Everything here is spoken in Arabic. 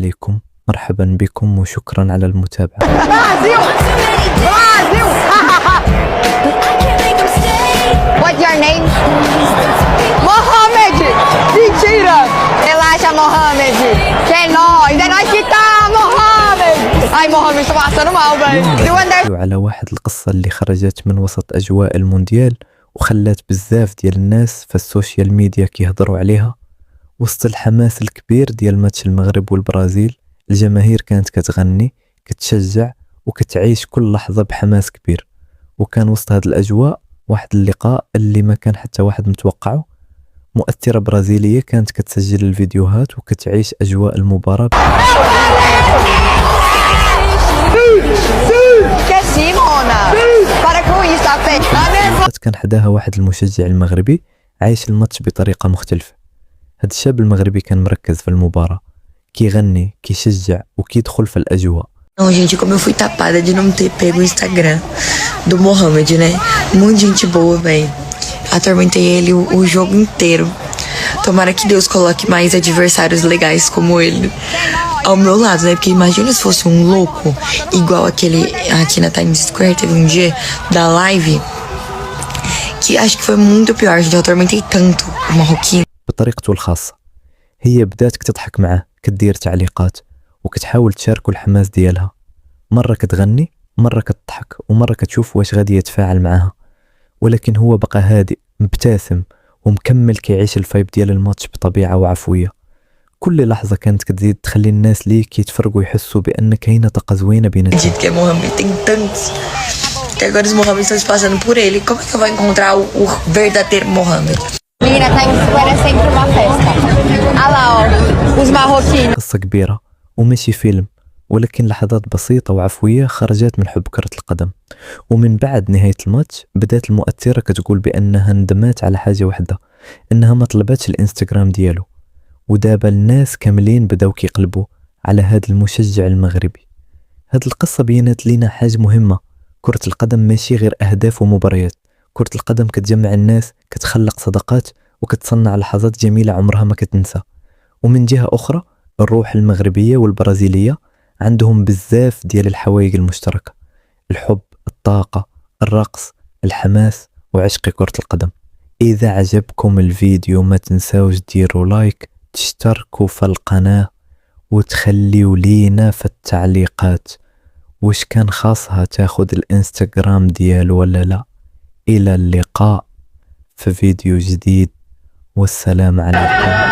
عليكم، مرحبا بكم وشكرا على المتابعة. Brasil! Brasil! What's your name? Mohamed! Mentira! Relaxa, Mohamed! Que é nós que tá, Mohamed! Ai, Mohamed, tô passando mal, velho. Do under... على واحد القصة اللي خرجت من وسط أجواء المونديال وخلات بزاف ديال الناس في السوشيال ميديا كيهضروا عليها. وسط الحماس الكبير ديال ماتش المغرب والبرازيل، الجماهير كانت كتغني، كتشجع وكتعيش كل لحظة بحماس كبير. وكان وسط هاد الأجواء واحد اللقاء اللي ما كان حتى واحد متوقعه. مؤثرة برازيلية كانت كتسجل الفيديوهات وكتعيش أجواء المباراة. كان حداها واحد المشجع المغربي عايش الماتش بطريقة مختلفة. هاد الشاب المغربي كان مركز في المباراة، كيغني، كيشجع وكيدخل في الأجواء. Não, gente, como eu fui tapada de não ter pego o Instagram do Mohamed, né? Muito gente boa, velho. Atormentei ele o jogo inteiro. Tomara que Deus coloque mais adversários legais como ele ao meu lado, né? Porque imagina se fosse um louco, igual aquele aqui na Times Square, teve um dia da live, que acho que foi muito pior, gente. Eu atormentei tanto o marroquino. بطريقته الخاصة. هي بدات كتضحك معاه، كدير تعليقات وكتحاول تشاركه الحماس ديالها. مرة كتغني، مرة كتضحك، ومرة كتشوف واش غادي يتفاعل معها. ولكن هو بقى هادئ، مبتسم ومكمل كيعيش الفايب ديال الماتش بطبيعة وعفوية. كل لحظة كانت كتزيد تخلي الناس ليه كيتفرقوا يحسوا بأن كاينة طاقة زوينة بيناتهم. Acredito que é Mohamed, tem tantos. Que agora os Mohamed estão se passando por ele. Como é que eu vou encontrar o verdadeiro Mohamed? Menina, Times Square é sempre uma festa. Ah lá, ó, os marroquinos. قصة كبيرة وماشي فيلم، ولكن لحظات بسيطة وعفوية خرجت من حب كرة القدم. ومن بعد نهاية الماتش بدات المؤثرة كتقول بأنها ندمات على حاجة واحدة، أنها ما طلبتش الانستغرام ديالو. ودابا الناس كاملين بداو كيقلبوا على هذا المشجع المغربي. هاد القصة بينات لينا حاجة مهمة، كرة القدم ماشي غير أهداف ومباريات. كرة القدم كتجمع الناس، كتخلق صداقات وكتصنع لحظات جميلة عمرها ما كتنسى. ومن جهة أخرى الروح المغربية والبرازيلية عندهم بزاف ديال الحوايج المشتركة: الحب، الطاقة، الرقص، الحماس وعشق كرة القدم. إذا عجبكم الفيديو ما تنساوش ديروا لايك، تشتركوا في القناة وتخليوا لينا في التعليقات وش كان خاصها تاخد الانستغرام ديالو ولا لا. إلى اللقاء في فيديو جديد والسلام عليكم.